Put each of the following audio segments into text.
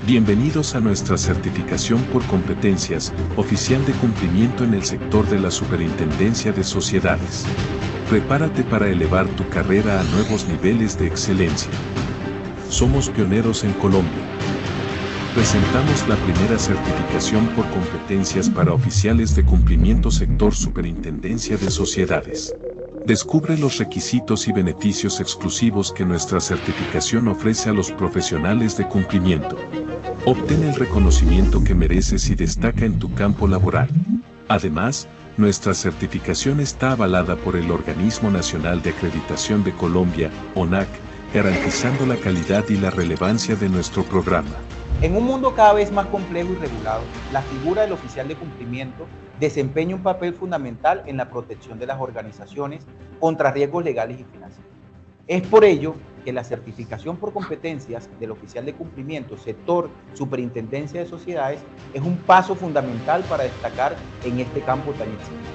Bienvenidos a nuestra certificación por competencias, oficial de cumplimiento en el sector de la Superintendencia de Sociedades. Prepárate para elevar tu carrera a nuevos niveles de excelencia. Somos pioneros en Colombia. Presentamos la primera certificación por competencias para oficiales de cumplimiento sector Superintendencia de Sociedades. Descubre los requisitos y beneficios exclusivos que nuestra certificación ofrece a los profesionales de cumplimiento. Obtén el reconocimiento que mereces y destaca en tu campo laboral. Además, nuestra certificación está avalada por el Organismo Nacional de Acreditación de Colombia, ONAC, garantizando la calidad y la relevancia de nuestro programa. En un mundo cada vez más complejo y regulado, la figura del oficial de cumplimiento desempeña un papel fundamental en la protección de las organizaciones contra riesgos legales y financieros. Es por ello que la certificación por competencias del oficial de cumplimiento sector Superintendencia de Sociedades es un paso fundamental para destacar en este campo tan exigente.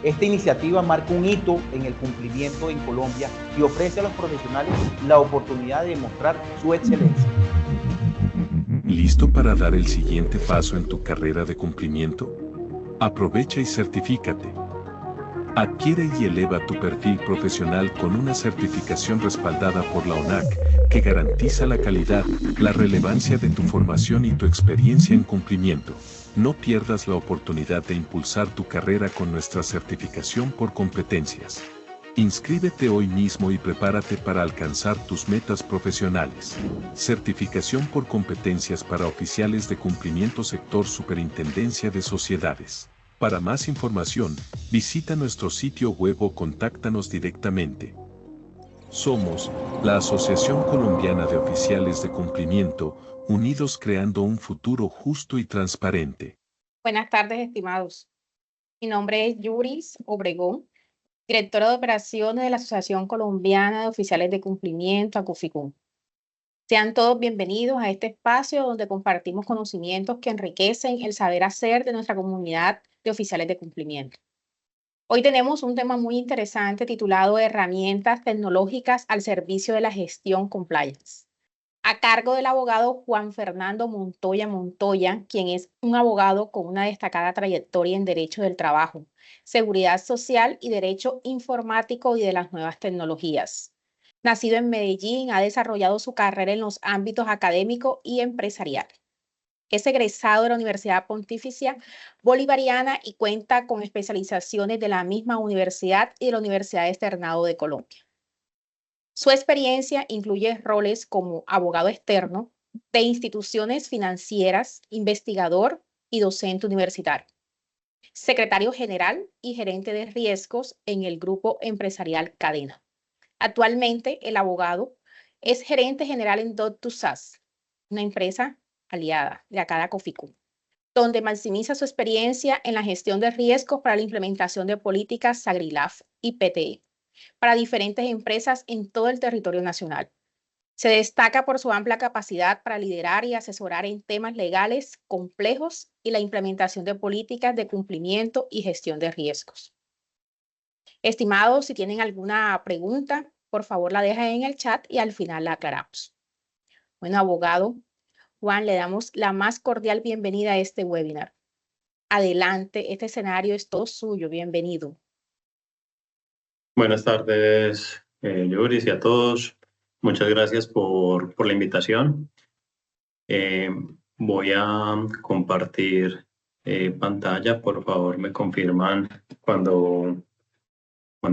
Esta iniciativa marca un hito en el cumplimiento en Colombia y ofrece a los profesionales la oportunidad de demostrar su excelencia. ¿Listo para dar el siguiente paso en tu carrera de cumplimiento? Aprovecha y certifícate. Adquiere y eleva tu perfil profesional con una certificación respaldada por la ONAC, que garantiza la calidad, la relevancia de tu formación y tu experiencia en cumplimiento. No pierdas la oportunidad de impulsar tu carrera con nuestra certificación por competencias. Inscríbete hoy mismo y prepárate para alcanzar tus metas profesionales. Certificación por competencias para oficiales de cumplimiento sector Superintendencia de Sociedades. Para más información, visita nuestro sitio web o contáctanos directamente. Somos la Asociación Colombiana de Oficiales de Cumplimiento, unidos creando un futuro justo y transparente. Buenas tardes, estimados. Mi nombre es Yuris Obregón, directora de operaciones de la Asociación Colombiana de Oficiales de Cumplimiento, ACOFICUM. Sean todos bienvenidos a este espacio donde compartimos conocimientos que enriquecen el saber hacer de nuestra comunidad de oficiales de cumplimiento. Hoy tenemos un tema muy interesante titulado Herramientas tecnológicas al servicio de la gestión compliance, a cargo del abogado Juan Fernando Montoya, quien es un abogado con una destacada trayectoria en Derecho del Trabajo, Seguridad Social y Derecho Informático y de las Nuevas Tecnologías. Nacido en Medellín, ha desarrollado su carrera en los ámbitos académico y empresarial. Es egresado de la Universidad Pontificia Bolivariana y cuenta con especializaciones de la misma universidad y de la Universidad Externado de Colombia. Su experiencia incluye roles como abogado externo de instituciones financieras, investigador y docente universitario, secretario general y gerente de riesgos en el grupo empresarial Cadena. Actualmente, el abogado es gerente general en Dot2SAS, una empresa aliada de acá de ACOFICUM, donde maximiza su experiencia en la gestión de riesgos para la implementación de políticas SAGRILAF y PTE para diferentes empresas en todo el territorio nacional. Se destaca por su amplia capacidad para liderar y asesorar en temas legales complejos y la implementación de políticas de cumplimiento y gestión de riesgos. Estimados, si tienen alguna pregunta, por favor la dejan en el chat y al final la aclaramos. Bueno, abogado Juan, le damos la más cordial bienvenida a este webinar. Adelante, este escenario es todo suyo. Bienvenido. Buenas tardes, Yuris, y a todos. Muchas gracias por la invitación. Voy a compartir pantalla. Por favor, me confirman cuando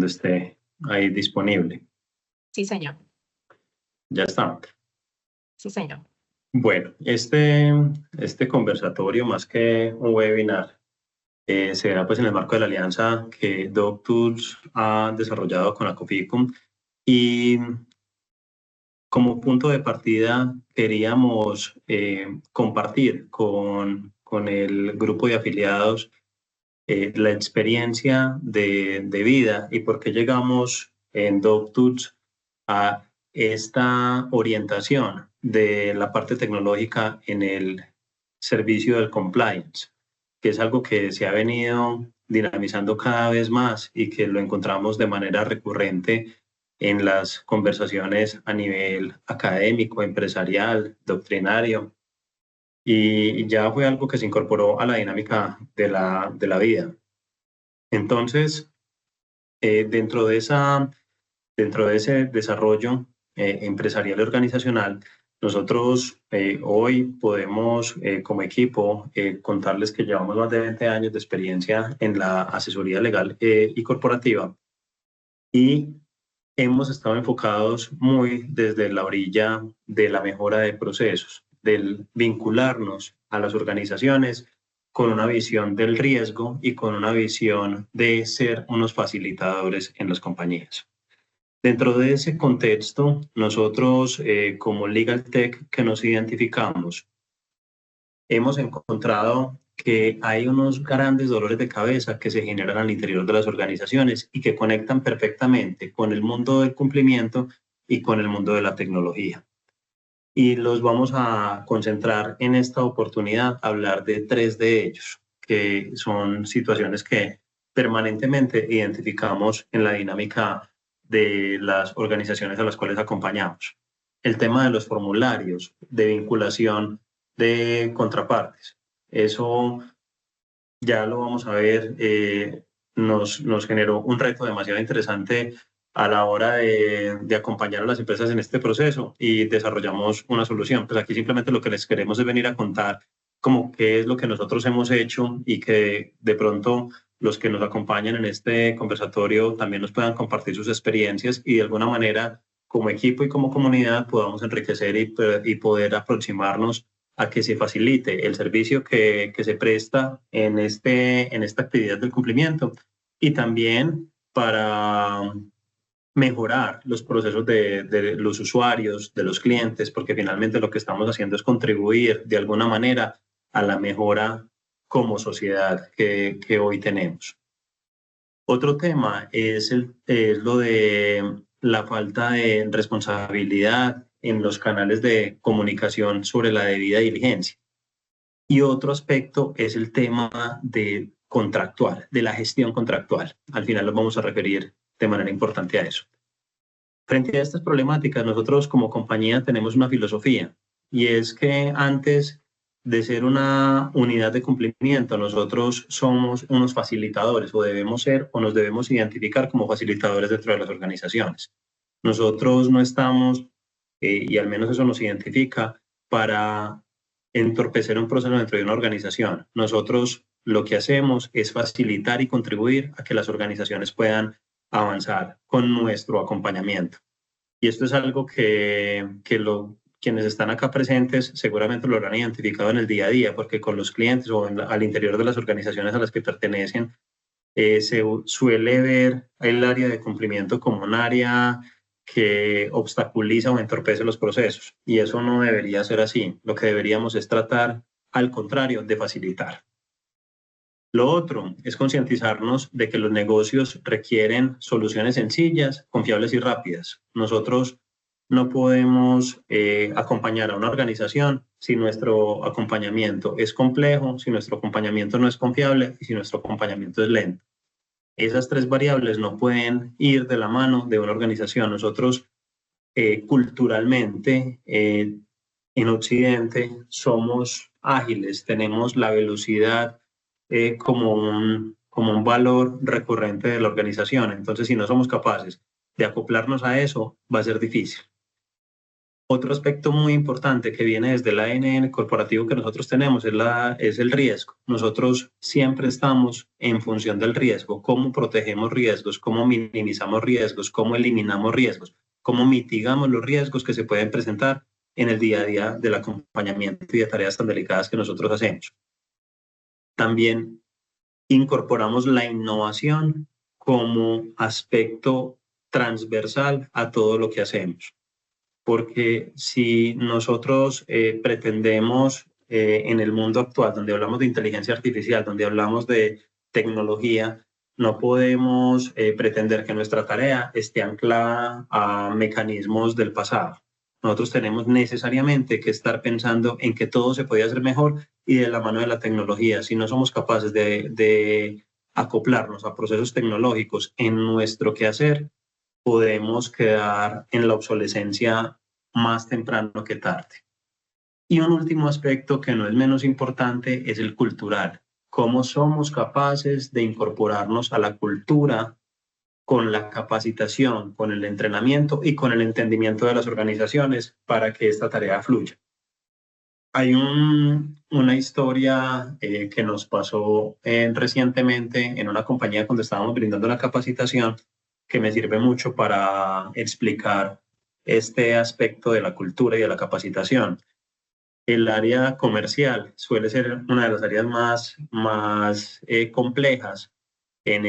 esté ahí disponible. Sí, señor. Ya está. Sí, señor. Bueno, este conversatorio, más que un webinar, será pues en el marco de la alianza que DocTools ha desarrollado con ACOFICUM, y como punto de partida queríamos compartir con el grupo de afiliados la experiencia de vida y por qué llegamos en DocTools a esta orientación de la parte tecnológica en el servicio del compliance, que es algo que se ha venido dinamizando cada vez más y que lo encontramos de manera recurrente en las conversaciones a nivel académico, empresarial, doctrinario. y ya fue algo que se incorporó a la dinámica de la vida. Entonces, dentro de ese desarrollo empresarial y organizacional, nosotros hoy podemos, como equipo, contarles que llevamos más de 20 años de experiencia en la asesoría legal y corporativa, y hemos estado enfocados muy desde la orilla de la mejora de procesos, del vincularnos a las organizaciones con una visión del riesgo y con una visión de ser unos facilitadores en las compañías. Dentro de ese contexto, nosotros como Legal Tech que nos identificamos, hemos encontrado que hay unos grandes dolores de cabeza que se generan al interior de las organizaciones y que conectan perfectamente con el mundo del cumplimiento y con el mundo de la tecnología. Y los vamos a concentrar en esta oportunidad, a hablar de 3 de ellos, que son situaciones que permanentemente identificamos en la dinámica de las organizaciones a las cuales acompañamos. El tema de los formularios de vinculación de contrapartes. Eso ya lo vamos a ver, nos generó un reto demasiado interesante a la hora de acompañar a las empresas en este proceso y desarrollamos una solución. Pues aquí simplemente lo que les queremos es venir a contar como qué es lo que nosotros hemos hecho y que de pronto los que nos acompañan en este conversatorio también nos puedan compartir sus experiencias y de alguna manera como equipo y como comunidad podamos enriquecer y poder aproximarnos a que se facilite el servicio que se presta en esta actividad del cumplimiento y también para mejorar los procesos de los usuarios, de los clientes, porque finalmente lo que estamos haciendo es contribuir de alguna manera a la mejora como sociedad que hoy tenemos. Otro tema es lo de la falta de responsabilidad en los canales de comunicación sobre la debida diligencia. Y otro aspecto es el tema de contractual, de la gestión contractual. Al final nos vamos a referir de manera importante a eso. Frente a estas problemáticas, nosotros como compañía tenemos una filosofía, y es que antes de ser una unidad de cumplimiento, nosotros somos unos facilitadores, o debemos ser, o nos debemos identificar como facilitadores dentro de las organizaciones. Nosotros no estamos, y al menos eso nos identifica, para entorpecer un proceso dentro de una organización. Nosotros lo que hacemos es facilitar y contribuir a que las organizaciones puedan avanzar con nuestro acompañamiento. Y esto es algo que quienes están acá presentes seguramente lo habrán identificado en el día a día, porque con los clientes o al interior de las organizaciones a las que pertenecen, se suele ver el área de cumplimiento como un área que obstaculiza o entorpece los procesos. Y eso no debería ser así. Lo que deberíamos es tratar, al contrario, de facilitar. Lo otro es concientizarnos de que los negocios requieren soluciones sencillas, confiables y rápidas. Nosotros no podemos acompañar a una organización si nuestro acompañamiento es complejo, si nuestro acompañamiento no es confiable y si nuestro acompañamiento es lento. Esas 3 variables no pueden ir de la mano de una organización. Nosotros culturalmente en Occidente somos ágiles, tenemos la velocidad como un valor recurrente de la organización. Entonces, si no somos capaces de acoplarnos a eso, va a ser difícil. Otro aspecto muy importante que viene desde el ADN corporativo que nosotros tenemos es el riesgo. Nosotros siempre estamos en función del riesgo. ¿Cómo protegemos riesgos? ¿Cómo minimizamos riesgos? ¿Cómo eliminamos riesgos? ¿Cómo mitigamos los riesgos que se pueden presentar en el día a día del acompañamiento y de tareas tan delicadas que nosotros hacemos? También incorporamos la innovación como aspecto transversal a todo lo que hacemos. Porque si nosotros pretendemos en el mundo actual, donde hablamos de inteligencia artificial, donde hablamos de tecnología, no podemos pretender que nuestra tarea esté anclada a mecanismos del pasado. Nosotros tenemos necesariamente que estar pensando en que todo se puede hacer mejor y de la mano de la tecnología. Si no somos capaces de acoplarnos a procesos tecnológicos en nuestro quehacer, podemos quedar en la obsolescencia más temprano que tarde. Y un último aspecto que no es menos importante es el cultural. Cómo somos capaces de incorporarnos a la cultura con la capacitación, con el entrenamiento y con el entendimiento de las organizaciones para que esta tarea fluya. Hay una historia que nos pasó recientemente en una compañía cuando estábamos brindando la capacitación que me sirve mucho para explicar este aspecto de la cultura y de la capacitación. El área comercial suele ser una de las áreas más complejas en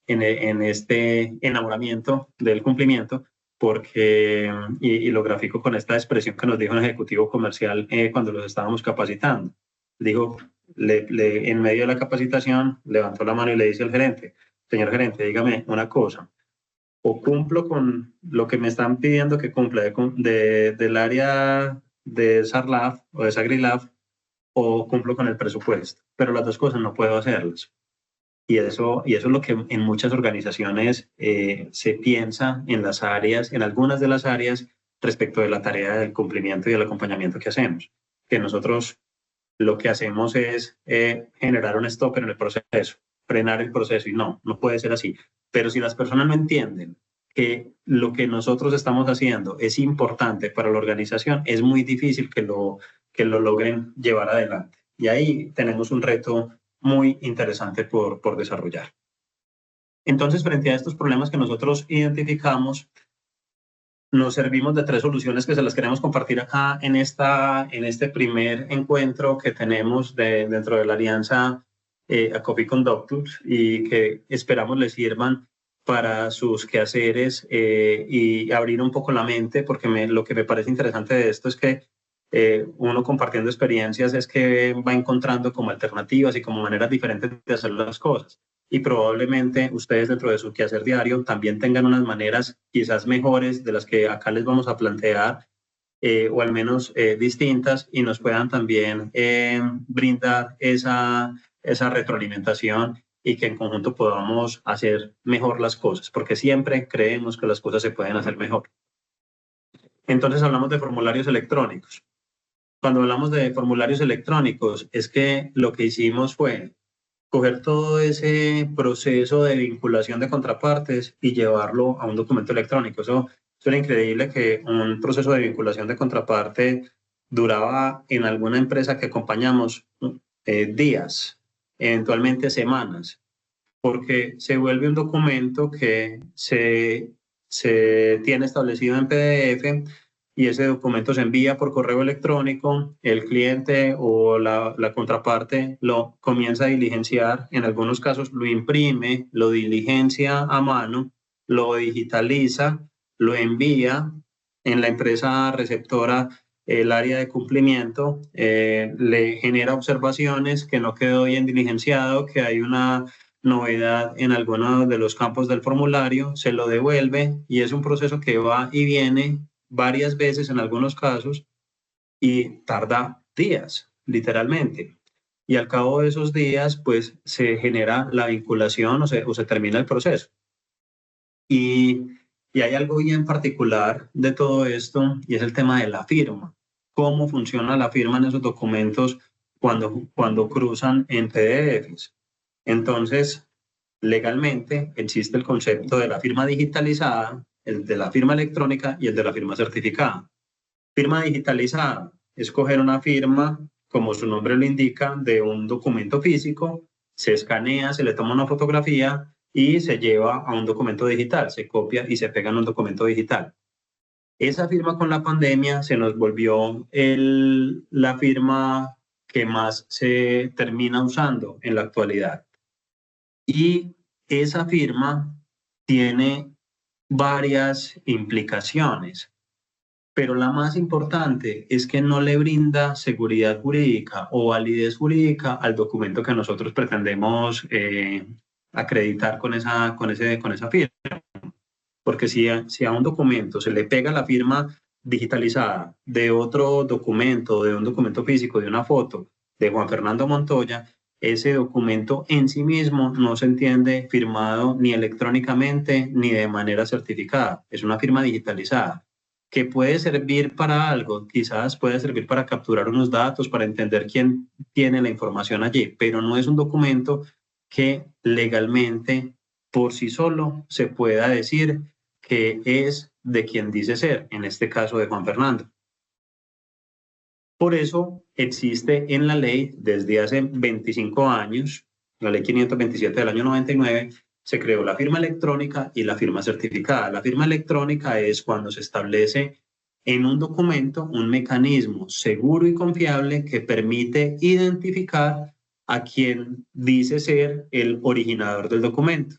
en este enamoramiento del cumplimiento, porque, y lo grafico con esta expresión que nos dijo un ejecutivo comercial cuando los estábamos capacitando. Dijo, en medio de la capacitación, levantó la mano y le dice al gerente, señor gerente, dígame una cosa, o cumplo con lo que me están pidiendo que cumpla del área de SARLAF o de SAGRILAF, o cumplo con el presupuesto, pero las dos cosas no puedo hacerlas. Y eso es lo que en muchas organizaciones se piensa en las áreas, en algunas de las áreas, respecto de la tarea del cumplimiento y del acompañamiento que hacemos. Que nosotros lo que hacemos es generar un stop en el proceso, frenar el proceso, y no puede ser así. Pero si las personas no entienden que lo que nosotros estamos haciendo es importante para la organización, es muy difícil que lo logren llevar adelante. Y ahí tenemos un reto muy interesante por desarrollar. Entonces, frente a estos problemas que nosotros identificamos, nos servimos de 3 soluciones que se las queremos compartir acá en este primer encuentro que tenemos dentro de la alianza Acofficom DocTools, y que esperamos les sirvan para sus quehaceres y abrir un poco la mente, porque lo que me parece interesante de esto es que uno compartiendo experiencias es que va encontrando como alternativas y como maneras diferentes de hacer las cosas. Y probablemente ustedes dentro de su quehacer diario también tengan unas maneras quizás mejores de las que acá les vamos a plantear, o al menos distintas, y nos puedan también brindar esa retroalimentación, y que en conjunto podamos hacer mejor las cosas, porque siempre creemos que las cosas se pueden hacer mejor. Entonces hablamos de formularios electrónicos. Cuando hablamos de formularios electrónicos, es que lo que hicimos fue coger todo ese proceso de vinculación de contrapartes y llevarlo a un documento electrónico. Eso era increíble, que un proceso de vinculación de contraparte duraba en alguna empresa que acompañamos días, eventualmente semanas, porque se vuelve un documento que se tiene establecido en PDF, y ese documento se envía por correo electrónico. El cliente o la contraparte lo comienza a diligenciar, en algunos casos lo imprime, lo diligencia a mano, lo digitaliza, lo envía. En la empresa receptora, el área de cumplimiento le genera observaciones que no quedó bien diligenciado, que hay una novedad en alguno de los campos del formulario, se lo devuelve, y es un proceso que va y viene varias veces en algunos casos, y tarda días, literalmente. Y al cabo de esos días, pues se genera la vinculación o se termina el proceso. Y hay algo bien particular de todo esto, y es el tema de la firma. ¿Cómo funciona la firma en esos documentos cuando cruzan en PDFs? Entonces, legalmente existe el concepto de la firma digitalizada, el de la firma electrónica y el de la firma certificada. Firma digitalizada es coger una firma, como su nombre lo indica, de un documento físico, se escanea, se le toma una fotografía y se lleva a un documento digital, se copia y se pega en un documento digital. Esa firma, con la pandemia, se nos volvió la firma que más se termina usando en la actualidad. Y esa firma tiene varias implicaciones, pero la más importante es que no le brinda seguridad jurídica o validez jurídica al documento que nosotros pretendemos acreditar con esa firma. Porque si a un documento se le pega la firma digitalizada de otro documento, de un documento físico, de una foto de Juan Fernando Montoya, ese documento en sí mismo no se entiende firmado ni electrónicamente ni de manera certificada. Es una firma digitalizada. que puede servir para algo, quizás puede servir para capturar unos datos, para entender quién tiene la información allí, pero no es un documento que legalmente por sí solo se pueda decir que es de quien dice ser, en este caso de Juan Fernando. Por eso existe en la ley desde hace 25 años, la ley 527 del año 99, se creó la firma electrónica y la firma certificada. La firma electrónica es cuando se establece en un documento un mecanismo seguro y confiable que permite identificar a quien dice ser el originador del documento.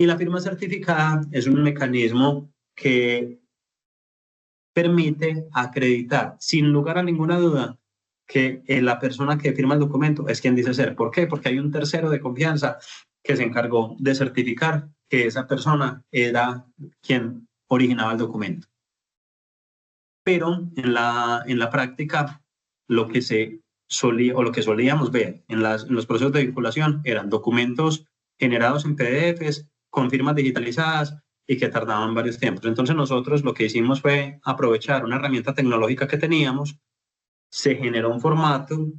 Y la firma certificada es un mecanismo que permite acreditar, sin lugar a ninguna duda, que la persona que firma el documento es quien dice ser. ¿Por qué? Porque hay un tercero de confianza que se encargó de certificar que esa persona era quien originaba el documento. Pero en la práctica, lo que solíamos ver en los procesos de vinculación eran documentos generados en PDFs con firmas digitalizadas y que tardaban varios tiempos. Entonces nosotros lo que hicimos fue aprovechar una herramienta tecnológica que teníamos, se generó un formato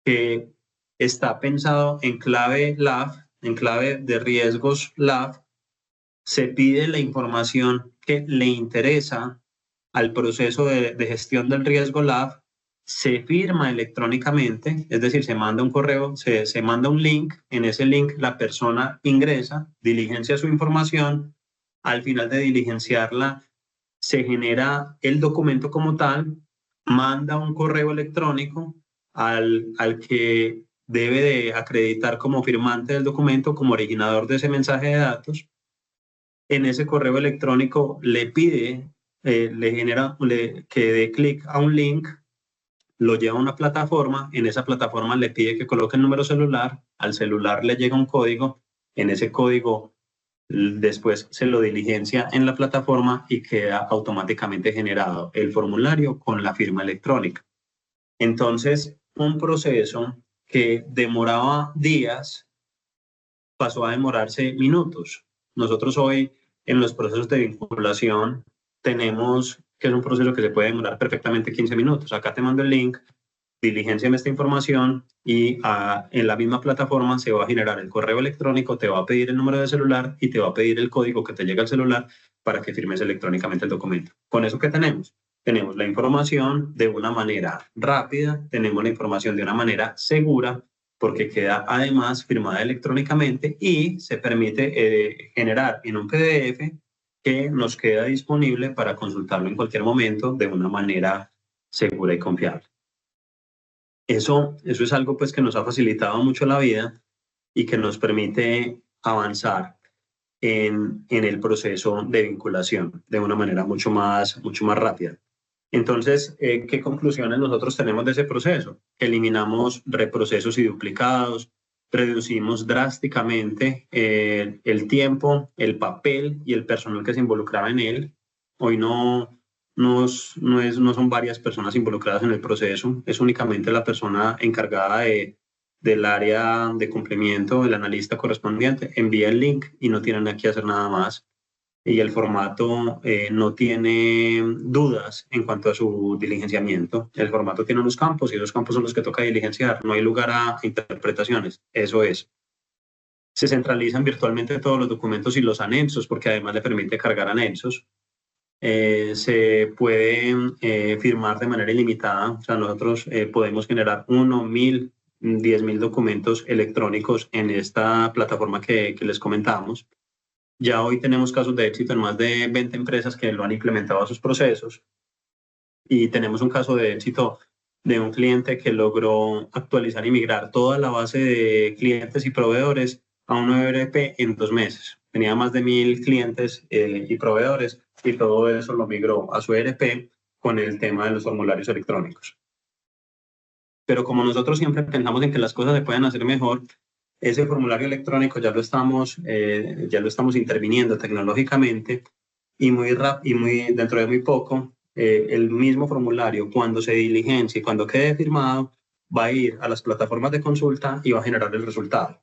que está pensado en clave LAF, en clave de riesgos LAF, se pide la información que le interesa al proceso de gestión del riesgo LAF, se firma electrónicamente, es decir, se manda un correo, se manda un link, en ese link la persona ingresa, diligencia su información, al final de diligenciarla se genera el documento como tal, manda un correo electrónico al que debe de acreditar como firmante del documento, como originador de ese mensaje de datos. En ese correo electrónico le pide, le genera que dé clic a un link, lo lleva a una plataforma, en esa plataforma le pide que coloque el número celular, al celular le llega un código, en ese código después se lo diligencia en la plataforma y queda automáticamente generado el formulario con la firma electrónica. Entonces, un proceso que demoraba días pasó a demorarse minutos. Nosotros hoy en los procesos de vinculación tenemos que es un proceso que se puede demorar perfectamente 15 minutos. Acá te mando el link, diligénciame esta información y en la misma plataforma se va a generar el correo electrónico, te va a pedir el número de celular y te va a pedir el código que te llega al celular para que firmes electrónicamente el documento. Con eso, ¿qué tenemos? Tenemos la información de una manera rápida, tenemos la información de una manera segura, porque queda además firmada electrónicamente y se permite generar en un PDF que nos queda disponible para consultarlo en cualquier momento de una manera segura y confiable. Eso es algo pues que nos ha facilitado mucho la vida y que nos permite avanzar en el proceso de vinculación de una manera mucho más rápida. Entonces, ¿qué conclusiones nosotros tenemos de ese proceso? Eliminamos reprocesos y duplicados, reducimos drásticamente el tiempo, el papel y el personal que se involucraba en él. Hoy no son varias personas involucradas en el proceso, es únicamente la persona encargada del área de cumplimiento, el analista correspondiente, envía el link y no tienen que hacer nada más. Y el formato no tiene dudas en cuanto a su diligenciamiento. El formato tiene unos campos y esos campos son los que toca diligenciar. No hay lugar a interpretaciones. Eso es. Se centralizan virtualmente todos los documentos y los anexos, porque además le permite cargar anexos. Se puede firmar de manera ilimitada. O sea, nosotros podemos generar 1, 1000, 10.000 documentos electrónicos en esta plataforma que les comentábamos. Ya hoy tenemos casos de éxito en más de 20 empresas que lo han implementado a sus procesos y tenemos un caso de éxito de un cliente que logró actualizar y migrar toda la base de clientes y proveedores a un nuevo ERP en 2 meses. Tenía más de 1.000 clientes y proveedores y todo eso lo migró a su ERP con el tema de los formularios electrónicos. Pero como nosotros siempre pensamos en que las cosas se pueden hacer mejor, ese formulario electrónico ya lo estamos interviniendo tecnológicamente y dentro de muy poco, el mismo formulario, cuando se diligencie y cuando quede firmado, va a ir a las plataformas de consulta y va a generar el resultado.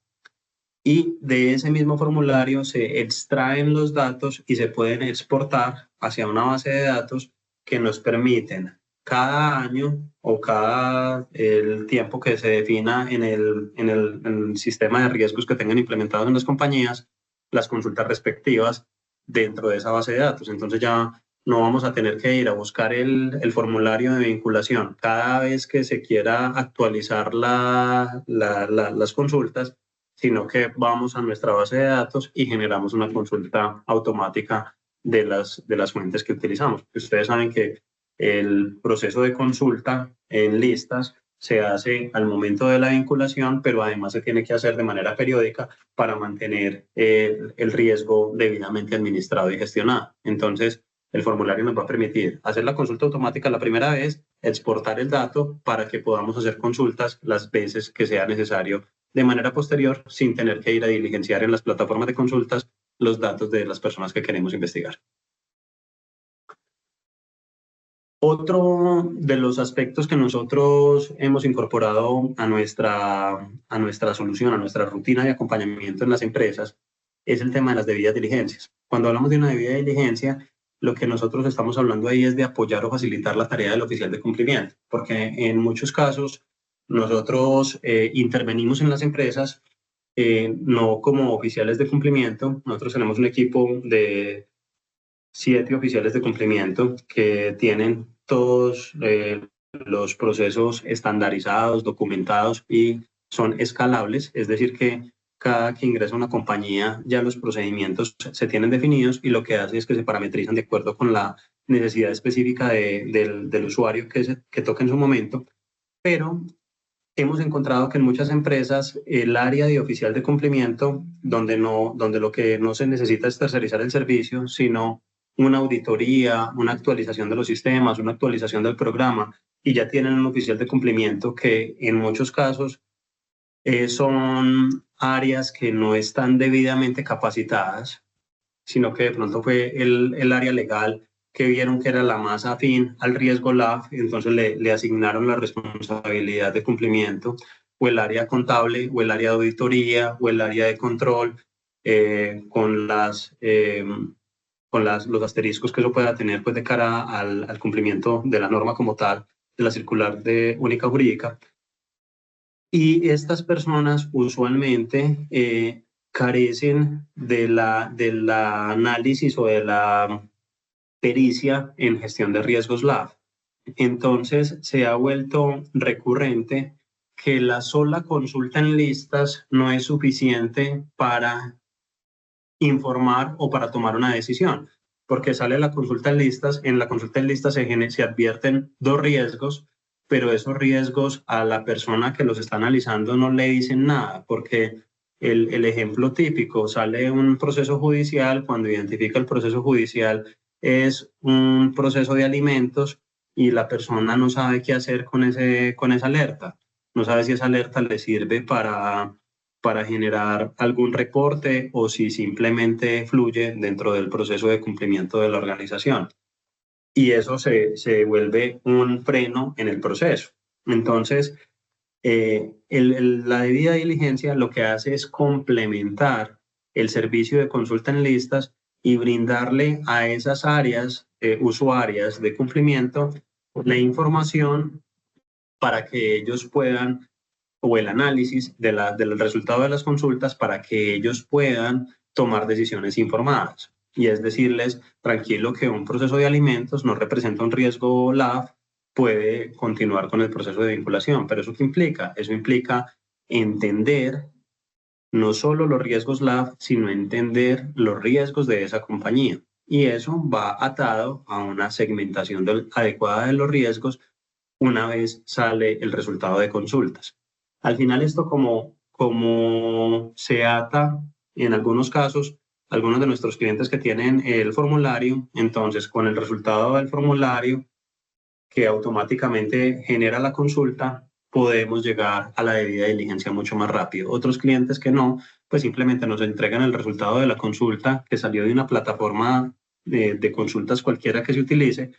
Y de ese mismo formulario se extraen los datos y se pueden exportar hacia una base de datos que nos permiten cada año o cada el tiempo que se defina en el sistema de riesgos que tengan implementados en las compañías, las consultas respectivas dentro de esa base de datos. Entonces ya no vamos a tener que ir a buscar el formulario de vinculación cada vez que se quiera actualizar las consultas, sino que vamos a nuestra base de datos y generamos una consulta automática de las fuentes que utilizamos. Ustedes saben que el proceso de consulta en listas se hace al momento de la vinculación, pero además se tiene que hacer de manera periódica para mantener el riesgo debidamente administrado y gestionado. Entonces, el formulario nos va a permitir hacer la consulta automática la primera vez, exportar el dato para que podamos hacer consultas las veces que sea necesario de manera posterior, sin tener que ir a diligenciar en las plataformas de consultas los datos de las personas que queremos investigar. Otro de los aspectos que nosotros hemos incorporado a nuestra solución, a nuestra rutina de acompañamiento en las empresas, es el tema de las debidas diligencias. Cuando hablamos de una debida diligencia, lo que nosotros estamos hablando ahí es de apoyar o facilitar la tarea del oficial de cumplimiento, porque en muchos casos nosotros intervenimos en las empresas no como oficiales de cumplimiento. Nosotros tenemos un equipo de 7 oficiales de cumplimiento que tienen todos los procesos estandarizados, documentados y son escalables, es decir que cada que ingresa a una compañía ya los procedimientos se tienen definidos y lo que hace es que se parametrizan de acuerdo con la necesidad específica del usuario que toque en su momento, pero hemos encontrado que en muchas empresas el área de oficial de cumplimiento, donde lo que no se necesita es tercerizar el servicio, sino una auditoría, una actualización de los sistemas, una actualización del programa, y ya tienen un oficial de cumplimiento que en muchos casos son áreas que no están debidamente capacitadas, sino que de pronto fue el área legal que vieron que era la más afín al riesgo LAF, entonces le asignaron la responsabilidad de cumplimiento, o el área contable, o el área de auditoría, o el área de control, con los asteriscos que eso pueda tener pues, de cara al cumplimiento de la norma como tal, de la circular de única jurídica. Y estas personas usualmente carecen de la análisis o de la pericia en gestión de riesgos LAF. Entonces se ha vuelto recurrente que la sola consulta en listas no es suficiente para informar o para tomar una decisión, porque sale la consulta en listas, en la consulta en listas se advierten 2 riesgos, pero esos riesgos a la persona que los está analizando no le dicen nada, porque el ejemplo típico, sale un proceso judicial, cuando identifica el proceso judicial es un proceso de alimentos y la persona no sabe qué hacer con esa alerta, no sabe si esa alerta le sirve para generar algún reporte o si simplemente fluye dentro del proceso de cumplimiento de la organización. Y eso se vuelve un freno en el proceso. Entonces, la debida diligencia lo que hace es complementar el servicio de consulta en listas y brindarle a esas áreas usuarias de cumplimiento la información para que ellos puedan, o el análisis del resultado de las consultas para que ellos puedan tomar decisiones informadas. Y es decirles, tranquilo que un proceso de alimentos no representa un riesgo LAF, puede continuar con el proceso de vinculación. ¿Pero eso qué implica? Eso implica entender no solo los riesgos LAF, sino entender los riesgos de esa compañía. Y eso va atado a una segmentación adecuada de los riesgos una vez sale el resultado de consultas. Al final esto como se ata en algunos casos, algunos de nuestros clientes que tienen el formulario, entonces con el resultado del formulario que automáticamente genera la consulta, podemos llegar a la debida diligencia mucho más rápido. Otros clientes que no, pues simplemente nos entregan el resultado de la consulta que salió de una plataforma de consultas cualquiera que se utilice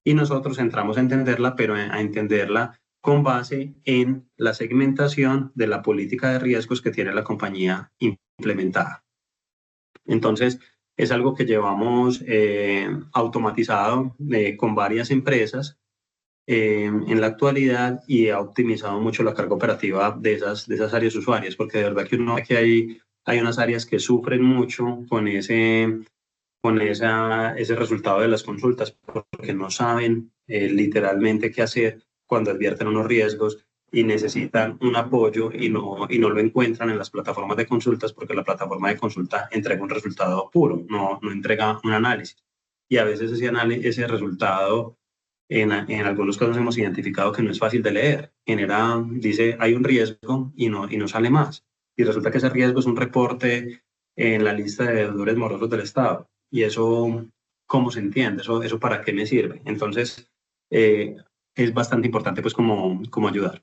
y nosotros entramos a entenderla, pero a entenderla con base en la segmentación de la política de riesgos que tiene la compañía implementada. Entonces, es algo que llevamos automatizado con varias empresas en la actualidad y ha optimizado mucho la carga operativa de esas áreas usuarias, porque de verdad que uno ve que hay unas áreas que sufren mucho con ese resultado de las consultas, porque no saben literalmente qué hacer cuando advierten unos riesgos y necesitan un apoyo y no lo encuentran en las plataformas de consultas, porque la plataforma de consulta entrega un resultado puro, no entrega un análisis. Y a veces ese resultado, en algunos casos hemos identificado que no es fácil de leer. Dice, hay un riesgo y no sale más. Y resulta que ese riesgo es un reporte en la lista de deudores morosos del Estado. Y eso, ¿cómo se entiende? ¿Eso para qué me sirve? Entonces, es bastante importante pues como ayudar.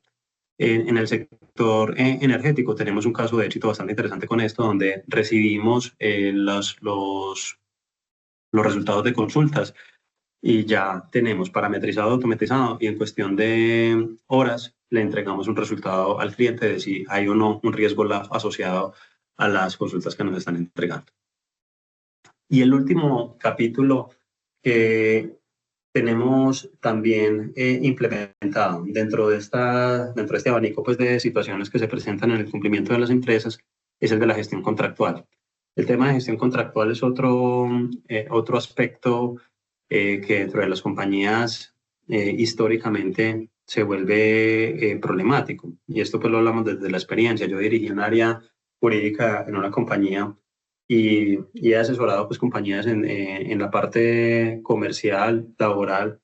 En el sector energético tenemos un caso de éxito bastante interesante con esto, donde recibimos los resultados de consultas y ya tenemos parametrizado, automatizado, y en cuestión de horas le entregamos un resultado al cliente de si hay o no un riesgo asociado a las consultas que nos están entregando. Y el último capítulo que tenemos también implementado dentro de este abanico pues, de situaciones que se presentan en el cumplimiento de las empresas es el de la gestión contractual. El tema de gestión contractual es otro aspecto que dentro de las compañías históricamente se vuelve problemático. Y esto pues lo hablamos desde la experiencia. Yo dirigí un área jurídica en una compañía y he asesorado pues compañías en la parte comercial, laboral,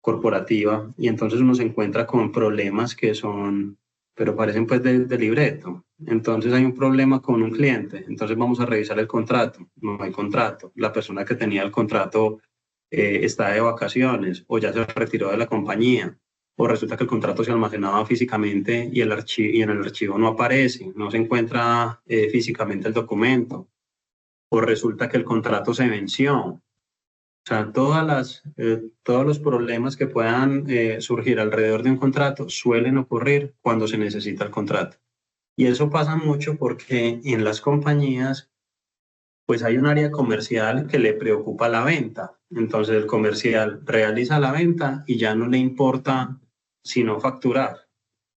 corporativa, y entonces uno se encuentra con problemas que son, pero parecen pues de libreto. Entonces hay un problema con un cliente, entonces vamos a revisar el contrato, no hay contrato, la persona que tenía el contrato está de vacaciones o ya se retiró de la compañía, o resulta que el contrato se almacenaba físicamente y en el archivo no aparece, no se encuentra físicamente el documento, o resulta que el contrato se venció. O sea, todos los problemas que puedan surgir alrededor de un contrato suelen ocurrir cuando se necesita el contrato. Y eso pasa mucho porque en las compañías pues hay un área comercial que le preocupa la venta. Entonces el comercial realiza la venta y ya no le importa sino facturar.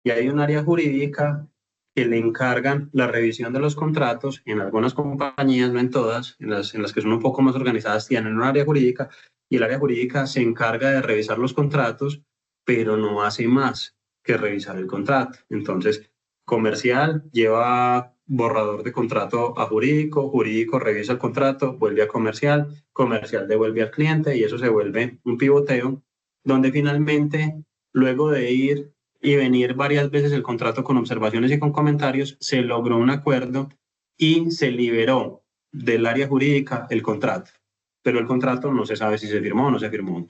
Y hay un área jurídica que le encargan la revisión de los contratos. En algunas compañías, no en todas, en las que son un poco más organizadas, tienen un área jurídica y el área jurídica se encarga de revisar los contratos, pero no hace más que revisar el contrato. Entonces, comercial lleva borrador de contrato a jurídico, jurídico revisa el contrato, vuelve a comercial, comercial devuelve al cliente y eso se vuelve un pivoteo donde finalmente, luego de ir y venir varias veces el contrato con observaciones y con comentarios, se logró un acuerdo y se liberó del área jurídica el contrato. Pero el contrato no se sabe si se firmó o no se firmó.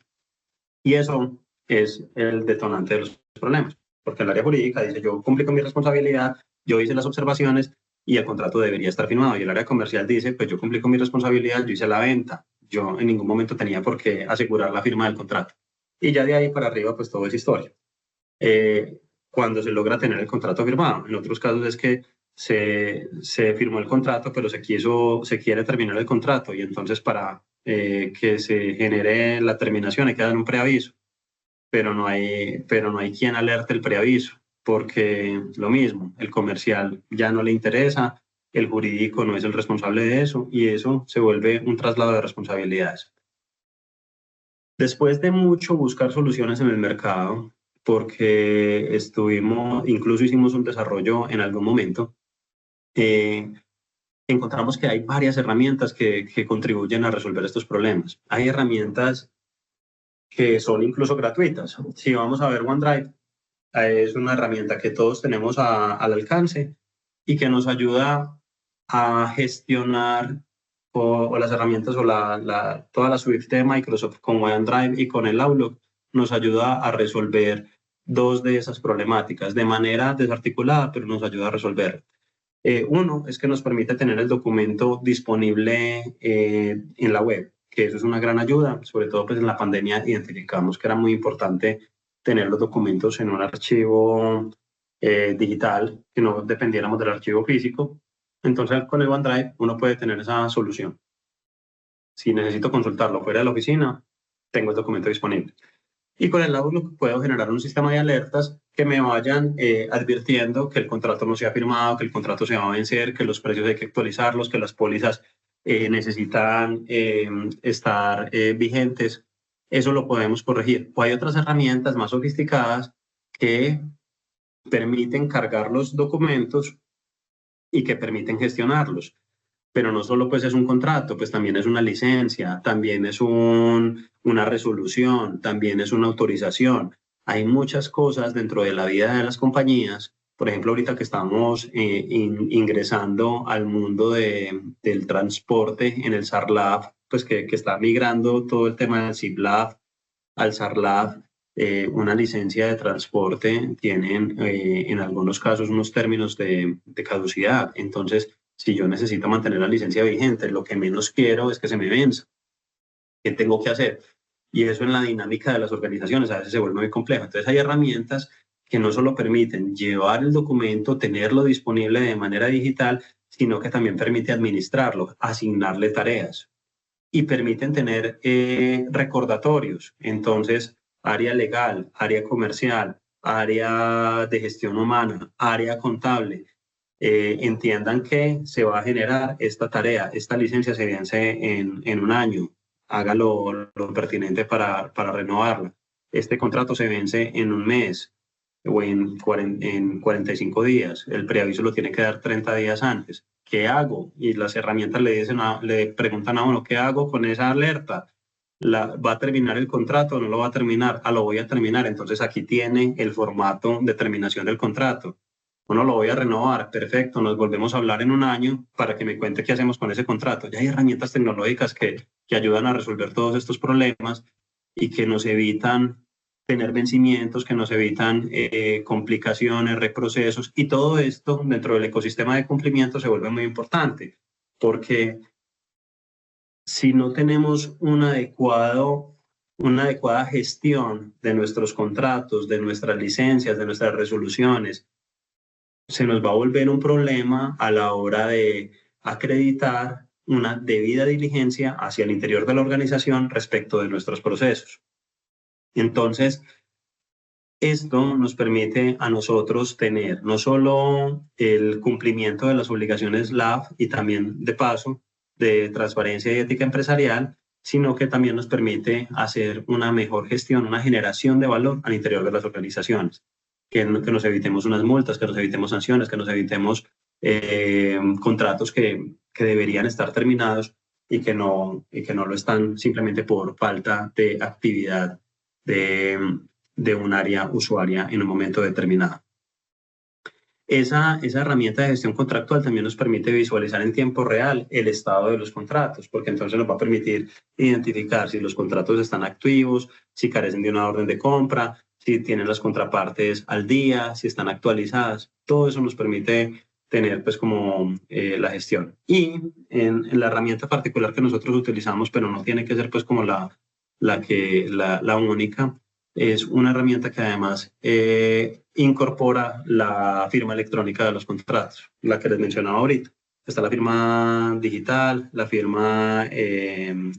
Y eso es el detonante de los problemas, porque el área jurídica dice, yo cumplí con mi responsabilidad, yo hice las observaciones y el contrato debería estar firmado. Y el área comercial dice, pues yo cumplí con mi responsabilidad, yo hice la venta, yo en ningún momento tenía por qué asegurar la firma del contrato. Y ya de ahí para arriba, pues todo es historia. Cuando se logra tener el contrato firmado. En otros casos es que se firmó el contrato, pero se quiere terminar el contrato y entonces para que se genere la terminación hay que dar un preaviso, pero no hay quien alerte el preaviso, porque lo mismo, el comercial ya no le interesa, el jurídico no es el responsable de eso y eso se vuelve un traslado de responsabilidades. Después de mucho buscar soluciones en el mercado, porque incluso hicimos un desarrollo en algún momento, encontramos que hay varias herramientas que contribuyen a resolver estos problemas. Hay herramientas que son incluso gratuitas. Si vamos a ver OneDrive, es una herramienta que todos tenemos al alcance y que nos ayuda a gestionar o las herramientas o toda la suite de Microsoft con OneDrive y con el Outlook nos ayuda a resolver dos de esas problemáticas de manera desarticulada, pero nos ayuda a resolver. Uno es que nos permite tener el documento disponible en la web, que eso es una gran ayuda, sobre todo pues en la pandemia identificamos que era muy importante tener los documentos en un archivo digital, que no dependiéramos del archivo físico. Entonces con el OneDrive uno puede tener esa solución. Si necesito consultarlo fuera de la oficina, tengo el documento disponible. Y con el Outlook puedo generar un sistema de alertas que me vayan advirtiendo que el contrato no se ha firmado, que el contrato se va a vencer, que los precios hay que actualizarlos, que las pólizas necesitan estar vigentes. Eso lo podemos corregir. O hay otras herramientas más sofisticadas que permiten cargar los documentos y que permiten gestionarlos. Pero no solo pues es un contrato, pues también es una licencia, también es una resolución, también es una autorización. Hay muchas cosas dentro de la vida de las compañías. Por ejemplo, ahorita que estamos ingresando al mundo del transporte en el SARLAF, pues que está migrando todo el tema del SIPLAF al SARLAF, una licencia de transporte tienen en algunos casos unos términos de caducidad. Entonces, si yo necesito mantener la licencia vigente, lo que menos quiero es que se me venza. ¿Qué tengo que hacer? Y eso en la dinámica de las organizaciones a veces se vuelve muy complejo. Entonces hay herramientas que no solo permiten llevar el documento, tenerlo disponible de manera digital, sino que también permite administrarlo, asignarle tareas y permiten tener recordatorios. Entonces, área legal, área comercial, área de gestión humana, área contable, entiendan que se va a generar esta tarea, esta licencia se vence en un año, haga lo pertinente para renovarla. Este contrato se vence en un mes o en 45 días, el preaviso lo tiene que dar 30 días antes. ¿Qué hago? Y las herramientas le preguntan a uno, ¿qué hago con esa alerta? ¿Va a terminar el contrato o no lo va a terminar? Lo voy a terminar. Entonces aquí tiene el formato de terminación del contrato. Bueno, lo voy a renovar, perfecto, nos volvemos a hablar en un año para que me cuente qué hacemos con ese contrato. Ya hay herramientas tecnológicas que ayudan a resolver todos estos problemas y que nos evitan tener vencimientos, que nos evitan complicaciones, reprocesos, y todo esto dentro del ecosistema de cumplimiento se vuelve muy importante, porque si no tenemos una adecuada gestión de nuestros contratos, de nuestras licencias, de nuestras resoluciones, se nos va a volver un problema a la hora de acreditar una debida diligencia hacia el interior de la organización respecto de nuestros procesos. Entonces, esto nos permite a nosotros tener no solo el cumplimiento de las obligaciones LAF y también de paso de transparencia y ética empresarial, sino que también nos permite hacer una mejor gestión, una generación de valor al interior de las organizaciones. Que nos evitemos unas multas, que nos evitemos sanciones, que nos evitemos contratos que deberían estar terminados y que no lo están simplemente por falta de actividad de un área usuaria en un momento determinado. Esa herramienta de gestión contractual también nos permite visualizar en tiempo real el estado de los contratos, porque entonces nos va a permitir identificar si los contratos están activos, si carecen de una orden de compra, si tienen las contrapartes al día, si están actualizadas. Todo eso nos permite tener pues como la gestión. Y en la herramienta particular que nosotros utilizamos, pero no tiene que ser pues como la única, es una herramienta que además incorpora la firma electrónica de los contratos, la que les mencionaba ahorita. Está la firma digital, la firma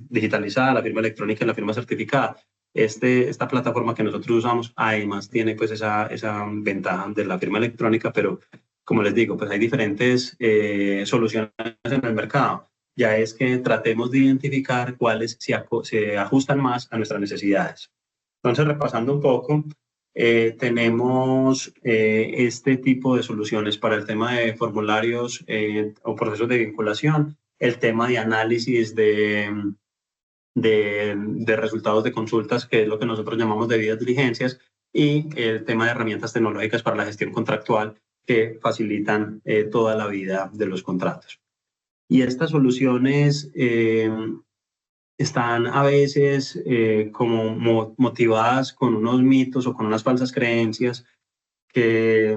digitalizada, la firma electrónica y la firma certificada. Esta plataforma que nosotros usamos además tiene pues esa ventaja de la firma electrónica, pero como les digo, pues hay diferentes soluciones en el mercado. Ya es que tratemos de identificar cuáles se ajustan más a nuestras necesidades. Entonces, repasando un poco, tenemos este tipo de soluciones para el tema de formularios o procesos de vinculación, el tema de análisis de resultados de consultas, que es lo que nosotros llamamos debidas diligencias, y el tema de herramientas tecnológicas para la gestión contractual que facilitan toda la vida de los contratos. Y estas soluciones están a veces como motivadas con unos mitos o con unas falsas creencias que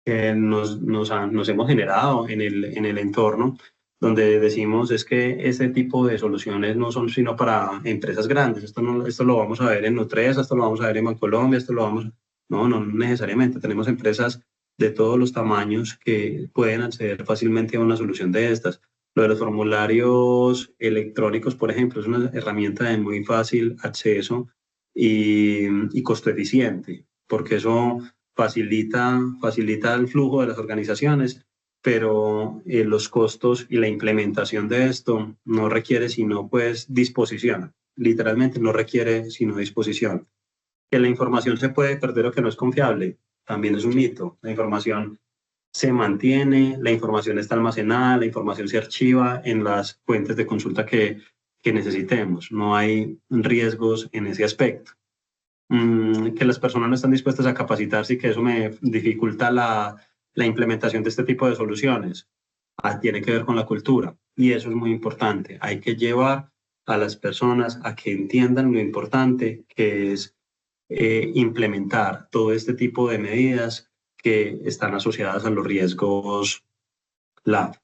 nos hemos generado en el entorno, donde decimos es que este tipo de soluciones no son sino para empresas grandes. Esto lo vamos a ver en Nutresa, esto lo vamos a ver en Bancolombia, no necesariamente. Tenemos empresas de todos los tamaños que pueden acceder fácilmente a una solución de estas. Lo de los formularios electrónicos, por ejemplo, es una herramienta de muy fácil acceso y costo eficiente, porque eso facilita el flujo de las organizaciones, pero los costos y la implementación de esto no requiere sino pues disposición. Literalmente no requiere sino disposición. Que la información se puede perder o que no es confiable, también es un mito. La información se mantiene, la información está almacenada, la información se archiva en las fuentes de consulta que necesitemos. No hay riesgos en ese aspecto. Que las personas no están dispuestas a capacitarse y que eso me dificulta la implementación de este tipo de soluciones. Tiene que ver con la cultura y eso es muy importante. Hay que llevar a las personas a que entiendan lo importante que es implementar todo este tipo de medidas que están asociadas a los riesgos LAF.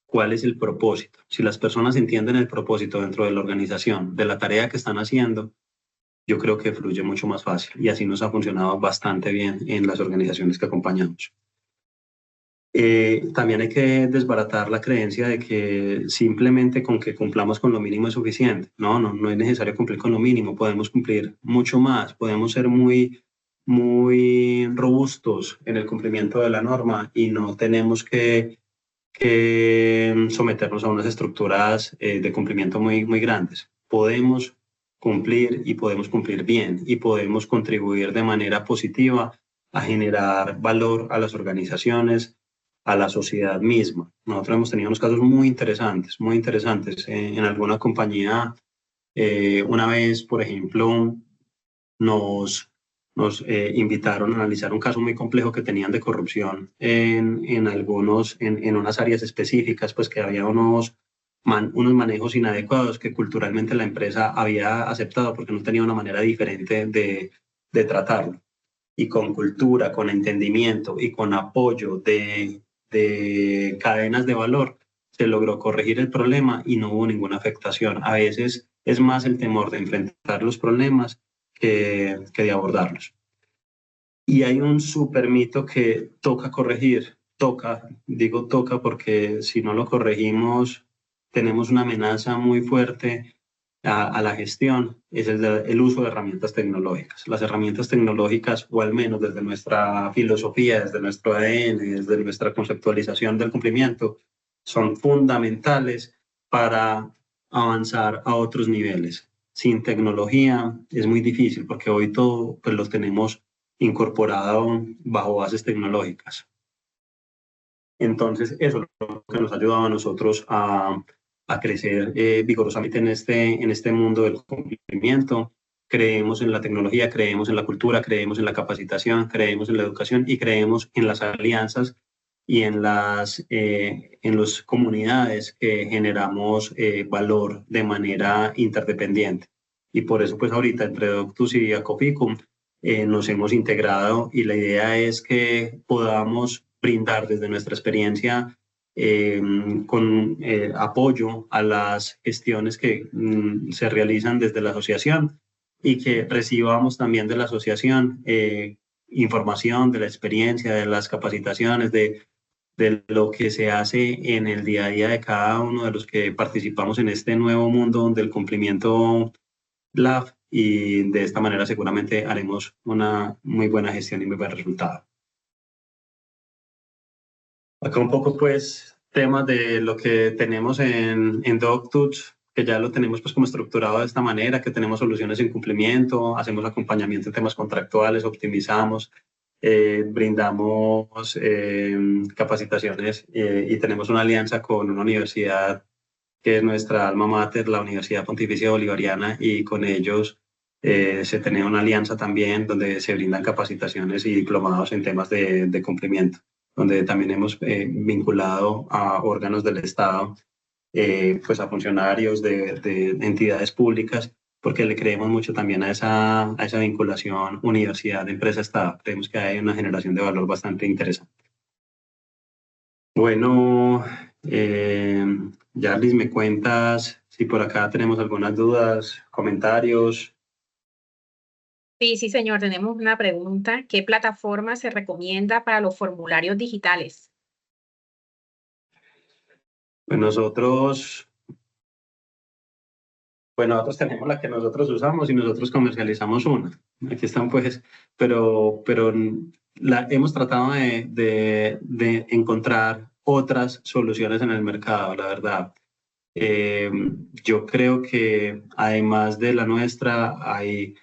¿Cuál es el propósito? Si las personas entienden el propósito dentro de la organización, de la tarea que están haciendo, yo creo que fluye mucho más fácil y así nos ha funcionado bastante bien en las organizaciones que acompañamos. También hay que desbaratar la creencia de que simplemente con que cumplamos con lo mínimo es suficiente. No es necesario cumplir con lo mínimo, podemos cumplir mucho más, podemos ser muy robustos en el cumplimiento de la norma y no tenemos que someternos a unas estructuras de cumplimiento muy grandes. Podemos cumplir y podemos cumplir bien y podemos contribuir de manera positiva a generar valor a las organizaciones, a la sociedad misma. Nosotros hemos tenido unos casos muy interesantes. En alguna compañía, una vez, por ejemplo, nos invitaron a analizar un caso muy complejo que tenían de corrupción en unas áreas específicas, pues que había unos manejos inadecuados que culturalmente la empresa había aceptado porque no tenía una manera diferente de tratarlo. Y con cultura, con entendimiento y con apoyo de cadenas de valor, se logró corregir el problema y no hubo ninguna afectación. A veces es más el temor de enfrentar los problemas que de abordarlos. Y hay un súper mito que toca corregir, digo toca porque si no lo corregimos tenemos una amenaza muy fuerte a la gestión, es el uso de herramientas tecnológicas. Las herramientas tecnológicas, o al menos desde nuestra filosofía, desde nuestro ADN, desde nuestra conceptualización del cumplimiento, son fundamentales para avanzar a otros niveles. Sin tecnología es muy difícil porque hoy todo pues, lo tenemos incorporado bajo bases tecnológicas. Entonces, eso es lo que nos ha ayudado a nosotros a crecer vigorosamente en este mundo del cumplimiento. Creemos en la tecnología, creemos en la cultura, creemos en la capacitación, creemos en la educación y creemos en las alianzas y en las comunidades que generamos valor de manera interdependiente. Y por eso, pues ahorita entre Doctus y Acoficum nos hemos integrado y la idea es que podamos brindar desde nuestra experiencia con apoyo a las gestiones que se realizan desde la asociación y que recibamos también de la asociación información de la experiencia, de las capacitaciones, de lo que se hace en el día a día de cada uno de los que participamos en este nuevo mundo del cumplimiento LAF y de esta manera seguramente haremos una muy buena gestión y muy buen resultado. Acá un poco pues temas de lo que tenemos en DocTools, que ya lo tenemos pues como estructurado de esta manera, que tenemos soluciones en cumplimiento, hacemos acompañamiento en temas contractuales, optimizamos, brindamos capacitaciones y tenemos una alianza con una universidad que es nuestra alma mater, la Universidad Pontificia Bolivariana, y con ellos se tiene una alianza también donde se brindan capacitaciones y diplomados en temas de cumplimiento, donde también hemos vinculado a órganos del Estado, pues a funcionarios de entidades públicas, porque le creemos mucho también a esa vinculación universidad-empresa-Estado. Creemos que hay una generación de valor bastante interesante. Bueno, Jarlis, ¿me cuentas si por acá tenemos algunas dudas, comentarios? Sí, señor, tenemos una pregunta. ¿Qué plataforma se recomienda para los formularios digitales? Pues nosotros tenemos la que nosotros usamos y nosotros comercializamos una. Aquí están pues, pero hemos tratado de encontrar otras soluciones en el mercado, la verdad. Yo creo que además de la nuestra hay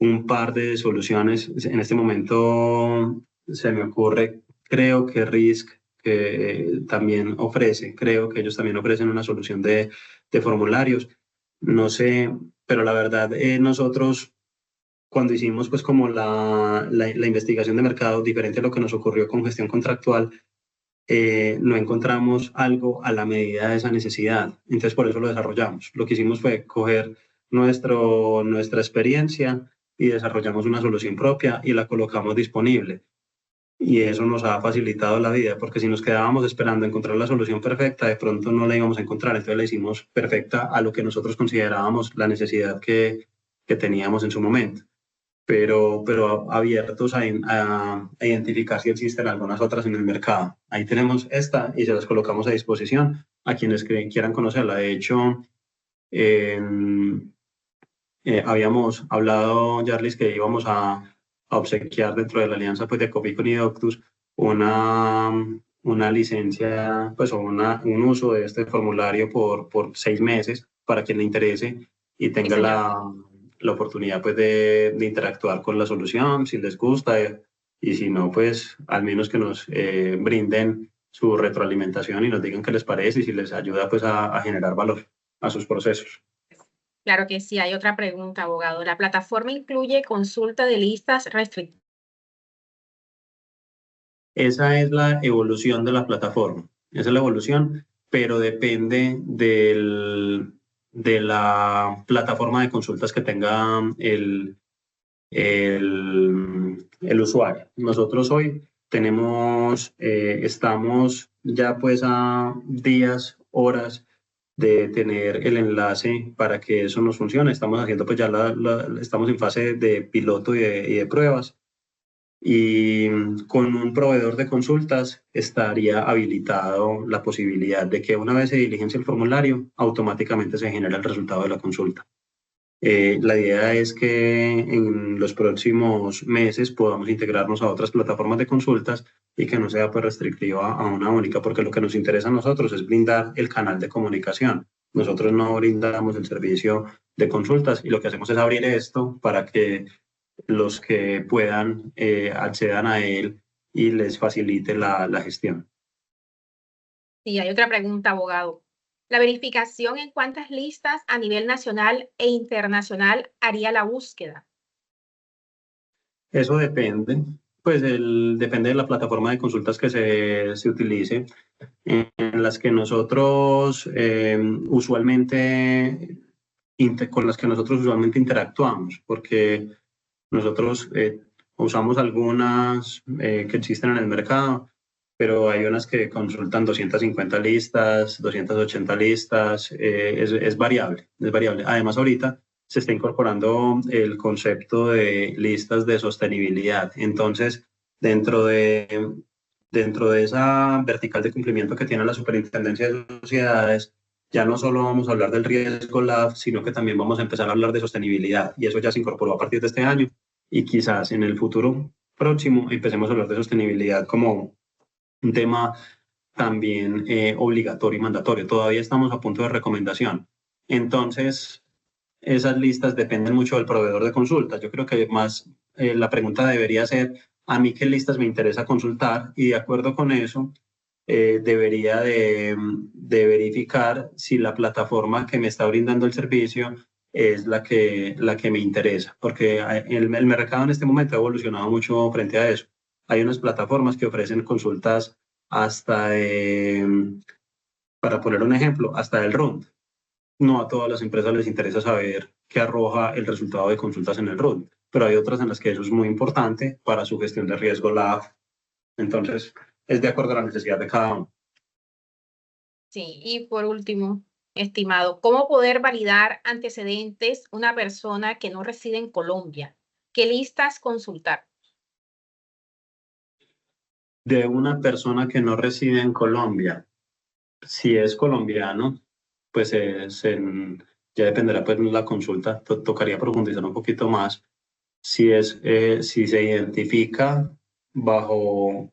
un par de soluciones. En este momento se me ocurre, creo que Risk que también ofrece, creo que ellos también ofrecen una solución de formularios. No sé, pero la verdad, nosotros cuando hicimos pues como la investigación de mercado, diferente a lo que nos ocurrió con gestión contractual, no encontramos algo a la medida de esa necesidad. Entonces por eso lo desarrollamos. Lo que hicimos fue coger nuestra experiencia y desarrollamos una solución propia y la colocamos disponible. Y eso nos ha facilitado la vida, porque si nos quedábamos esperando encontrar la solución perfecta, de pronto no la íbamos a encontrar. Entonces la hicimos perfecta a lo que nosotros considerábamos la necesidad que teníamos en su momento. Pero abiertos a identificar si existen algunas otras en el mercado. Ahí tenemos esta y se las colocamos a disposición a quienes quieran conocerla. De hecho, habíamos hablado, Jarlis, que íbamos a obsequiar dentro de la alianza pues, de Copicon y Doctus una licencia, pues, o un uso de este formulario por 6 meses para quien le interese y tenga Sí, la oportunidad pues, de interactuar con la solución, si les gusta, y si no, pues al menos que nos brinden su retroalimentación y nos digan qué les parece y si les ayuda pues, a generar valor a sus procesos. Claro que sí. Hay otra pregunta, abogado. ¿La plataforma incluye consulta de listas restrictivas? Esa es la evolución de la plataforma. Esa es la evolución, pero depende de la plataforma de consultas que tenga el usuario. Nosotros hoy estamos ya pues a días, horas de tener el enlace para que eso nos funcione. Estamos haciendo pues ya estamos en fase de piloto y de pruebas. Y con un proveedor de consultas estaría habilitado la posibilidad de que una vez se diligencia el formulario, automáticamente se genera el resultado de la consulta. La idea es que en los próximos meses podamos integrarnos a otras plataformas de consultas y que no sea pues, restrictiva a una única, porque lo que nos interesa a nosotros es brindar el canal de comunicación. Nosotros no brindamos el servicio de consultas y lo que hacemos es abrir esto para que los que puedan accedan a él y les facilite la gestión. Sí, hay otra pregunta, abogado. ¿La verificación en cuántas listas a nivel nacional e internacional haría la búsqueda? Eso depende, pues depende de la plataforma de consultas que se utilice, en las que nosotros usualmente interactuamos, porque nosotros usamos algunas que existen en el mercado, pero hay unas que consultan 250 listas, 280 listas, es variable, es variable. Además, ahorita se está incorporando el concepto de listas de sostenibilidad. Entonces, dentro de esa vertical de cumplimiento que tiene la Superintendencia de Sociedades, ya no solo vamos a hablar del riesgo LAF, sino que también vamos a empezar a hablar de sostenibilidad. Y eso ya se incorporó a partir de este año. Y quizás en el futuro próximo empecemos a hablar de sostenibilidad como un tema también obligatorio y mandatorio. Todavía estamos a punto de recomendación. Entonces, esas listas dependen mucho del proveedor de consultas. Yo creo que más la pregunta debería ser, ¿a mí qué listas me interesa consultar? Y de acuerdo con eso, debería de verificar si la plataforma que me está brindando el servicio es la que me interesa, porque el mercado en este momento ha evolucionado mucho frente a eso. Hay unas plataformas que ofrecen consultas hasta para poner un ejemplo, hasta el RUND. No a todas las empresas les interesa saber qué arroja el resultado de consultas en el RUND, pero hay otras en las que eso es muy importante para su gestión de riesgo LAF. Entonces, es de acuerdo a la necesidad de cada uno. Sí, y por último, estimado, ¿cómo poder validar antecedentes una persona que no reside en Colombia? ¿Qué listas consultar? De una persona que no reside en Colombia. Si es colombiano, pues ya dependerá pues la consulta, tocaría profundizar un poquito más. Si se identifica bajo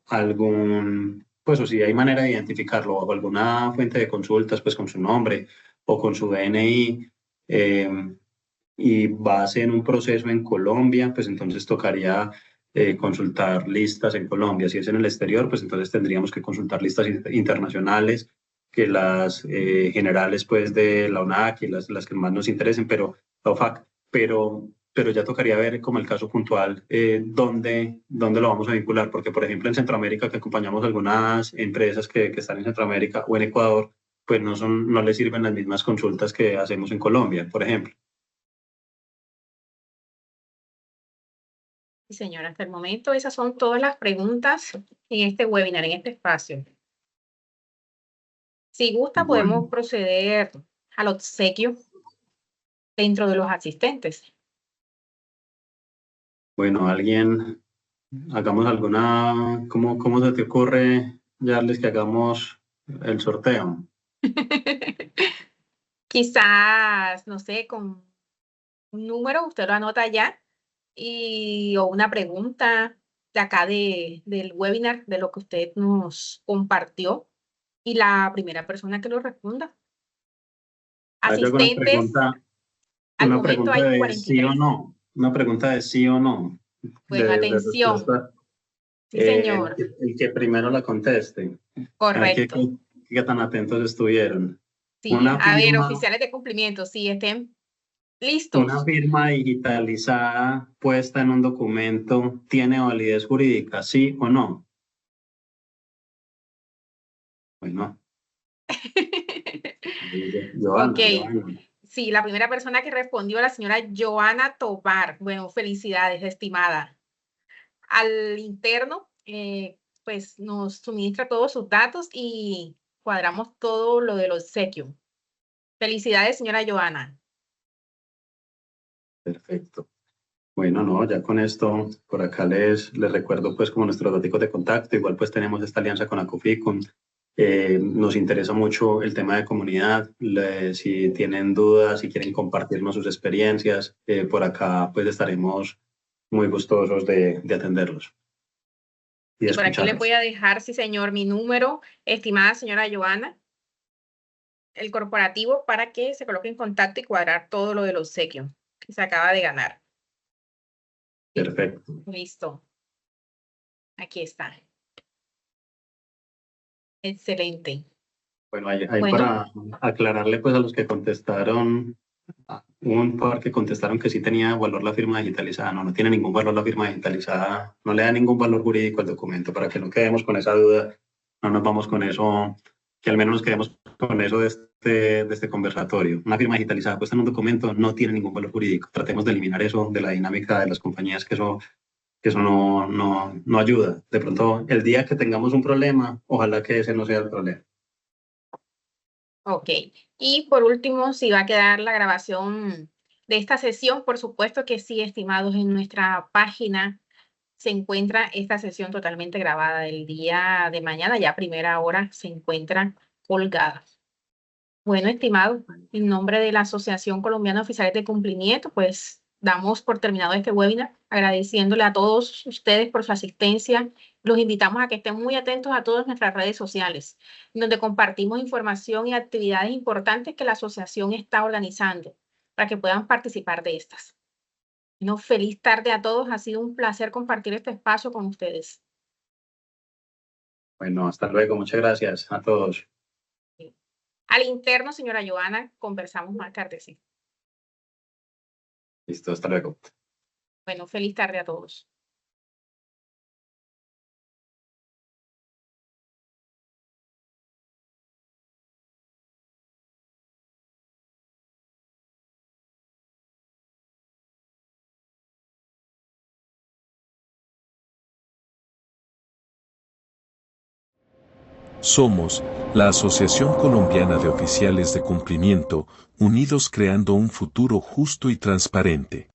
pues o si hay manera de identificarlo bajo alguna fuente de consultas, pues con su nombre o con su DNI, y base en un proceso en Colombia, pues entonces tocaría consultar listas en Colombia. Si es en el exterior, pues entonces tendríamos que consultar listas internacionales, que las generales pues de la ONAC y las que más nos interesen, pero la OFAC, pero ya tocaría ver como el caso puntual dónde lo vamos a vincular, porque por ejemplo en Centroamérica, que acompañamos algunas empresas que están en Centroamérica o en Ecuador, pues no les sirven las mismas consultas que hacemos en Colombia, por ejemplo. Sí, señora, hasta el momento esas son todas las preguntas en este webinar, en este espacio. Si gusta, podemos Bueno. proceder al obsequio dentro de los asistentes. Bueno, hagamos ¿cómo se te ocurre, Yarles, que hagamos el sorteo? Quizás, no sé, con un número, usted lo anota ya, o una pregunta de acá del webinar, de lo que usted nos compartió, y la primera persona que lo responda. Yo hago Asistentes, al una momento pregunta hay de sí o 43. no. Una pregunta de sí o no. Bueno, De atención. respuesta. Sí, señor. El que primero la conteste. A ver Correcto. qué tan atentos estuvieron. Sí, a ver, oficiales de cumplimiento, sí, estén listos. Una firma digitalizada puesta en un documento tiene validez jurídica, ¿sí o no? Bueno. Joana, Ok. Joana. Sí, la primera persona que respondió, la señora Joana Tobar. Bueno, felicidades, estimada. Al interno, pues nos suministra todos sus datos y cuadramos todo lo del obsequio. Felicidades, señora Joana. Perfecto. Bueno, no, ya con esto, por acá les recuerdo pues como nuestros datos de contacto. Igual pues tenemos esta alianza con Acuficum. Nos interesa mucho el tema de comunidad. Si tienen dudas, si quieren compartirnos sus experiencias, por acá pues estaremos muy gustosos de atenderlos. Y por aquí les voy a dejar, sí señor, mi número, estimada señora Joana, el corporativo, para que se coloque en contacto y cuadrar todo lo del obsequio que se acaba de ganar. Perfecto. Listo. Aquí está. Excelente. Bueno, ahí para aclararle pues a los que contestaron, un par que contestaron que sí tenía valor la firma digitalizada. No tiene ningún valor la firma digitalizada, no le da ningún valor jurídico al documento, para que no quedemos con esa duda, no nos vamos con eso, que al menos nos quedemos con eso de este conversatorio. Una firma digitalizada puesta en un documento no tiene ningún valor jurídico. Tratemos de eliminar eso de la dinámica de las compañías, que eso no ayuda. De pronto, el día que tengamos un problema, ojalá que ese no sea el problema. Ok. Y por último, si va a quedar la grabación de esta sesión, por supuesto que sí, estimados, en nuestra página se encuentra esta sesión totalmente grabada. El día de mañana, ya a primera hora, se encuentra colgada. Bueno, estimado, en nombre de la Asociación Colombiana de Oficiales de Cumplimiento, pues damos por terminado este webinar, agradeciéndole a todos ustedes por su asistencia. Los invitamos a que estén muy atentos a todas nuestras redes sociales, donde compartimos información y actividades importantes que la asociación está organizando para que puedan participar de estas. Bueno, feliz tarde a todos. Ha sido un placer compartir este espacio con ustedes. Bueno, hasta luego. Muchas gracias a todos. Al interno, señora Joana, conversamos más tarde, sí. Listo, hasta luego. Bueno, feliz tarde a todos. Somos la Asociación Colombiana de Oficiales de Cumplimiento, unidos creando un futuro justo y transparente.